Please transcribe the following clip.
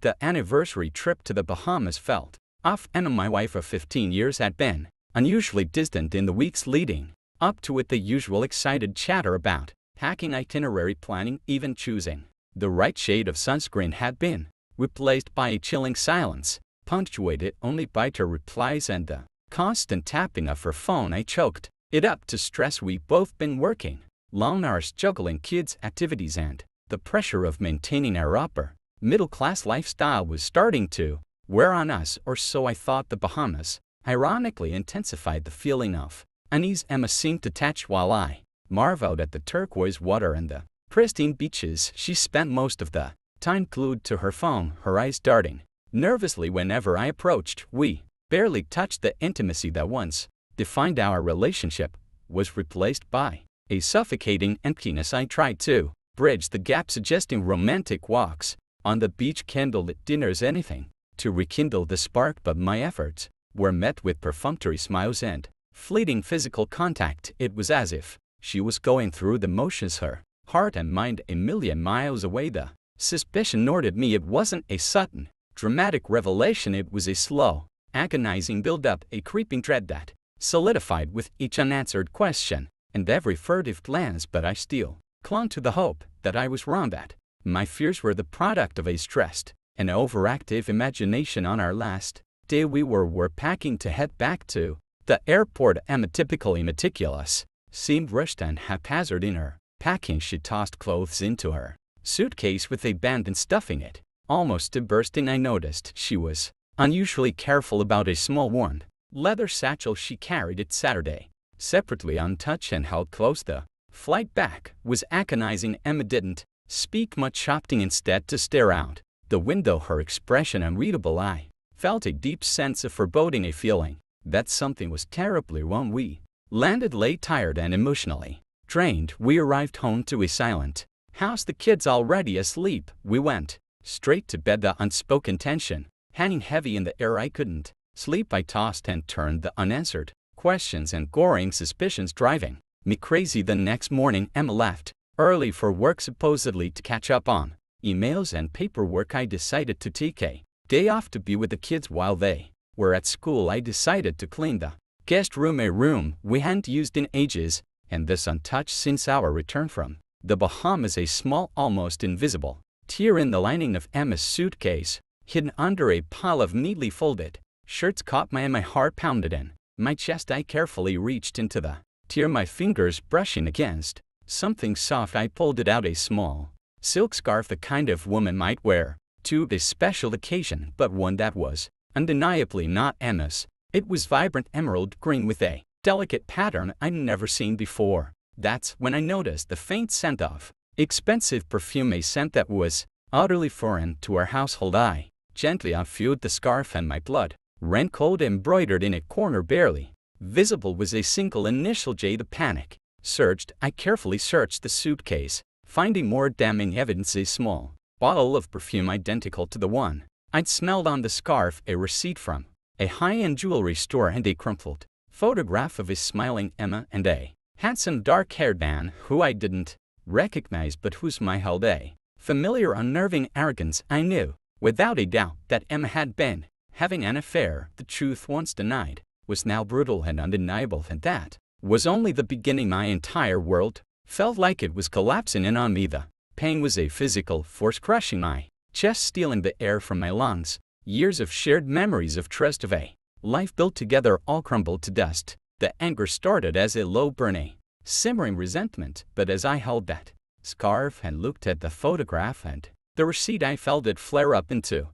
The anniversary trip to the Bahamas felt off, and my wife of 15 years had been unusually distant in the weeks leading up to it. The usual excited chatter about packing, itinerary planning, even choosing the right shade of sunscreen had been replaced by a chilling silence, punctuated only by her replies and the constant tapping of her phone. I choked it up to stress. We've both been working long hours, juggling kids' activities, and the pressure of maintaining our upper middle-class lifestyle was starting to wear on us, or so I thought. The Bahamas ironically intensified the feeling of unease Emma seemed to touch, while I marveled at the turquoise water and the pristine beaches. She spent most of the time glued to her phone, her eyes darting nervously whenever I approached. We barely touched. The intimacy that once defined our relationship was replaced by a suffocating emptiness. I tried to bridge the gap, suggesting romantic walks on the beach, candlelit dinners, anything to rekindle the spark, but my efforts were met with perfunctory smiles and fleeting physical contact. It was as if she was going through the motions, her heart and mind a million miles away. The suspicion gnawed me. It wasn't a sudden, dramatic revelation. It was a slow, agonizing build-up, a creeping dread that solidified with each unanswered question and every furtive glance. But I still clung to the hope that I was wrong, that my fears were the product of a stressed and overactive imagination. On our last day, we were packing to head back to the airport. Emma, typically meticulous, seemed rushed and haphazard in her packing. She tossed clothes into her suitcase with abandon, stuffing it almost to bursting. I noticed she was unusually careful about a small worn leather satchel she carried it Saturday, separately untouched and held close. The flight back was agonizing. Emma didn't speak much, opting instead to stare out the window, her expression unreadable. I felt a deep sense of foreboding, a feeling that something was terribly wrong. We landed late, tired and emotionally drained. We arrived home to a silent house, the kids already asleep. We went straight to bed, the unspoken tension hanging heavy in the air. I couldn't sleep. I tossed and turned, the unanswered questions and goring suspicions driving me crazy. The next morning, Emma left early for work, supposedly to catch up on emails and paperwork. I decided to take a day off to be with the kids while they were at school. I decided to clean the guest room, a room we hadn't used in ages, and this untouched since our return from the Bahamas. A small, almost invisible tear in the lining of Emma's suitcase, hidden under a pile of neatly folded shirts, caught my eye. My heart pounded in my chest. I carefully reached into the tear, my fingers brushing against something soft. I pulled it out, a small silk scarf, the kind of woman might wear to a special occasion, but one that was undeniably not Emma's. It was vibrant emerald green with a delicate pattern I'd never seen before. That's when I noticed the faint scent of expensive perfume, a scent that was utterly foreign to our household. I gently unfurled the scarf and my blood ran cold. Embroidered in a corner, barely visible, was a single initial J. The panic surged. I carefully searched the suitcase, finding more damning evidence: a small bottle of perfume identical to the one I'd smelled on the scarf, a receipt from a high-end jewelry store, and a crumpled photograph of a smiling Emma and a handsome dark-haired man who I didn't recognize, but whose smile held a familiar, unnerving arrogance. I knew without a doubt that Emma had been having an affair. The truth, once denied, was now brutal and undeniable, and that was only the beginning. My entire world felt like it was collapsing in on me. The pain was a physical force crushing my chest, stealing the air from my lungs. Years of shared memories, of trust, of a life built together, all crumbled to dust. The anger started as a low burn, a simmering resentment, but as I held that scarf and looked at the photograph and the receipt, I felt it flare up into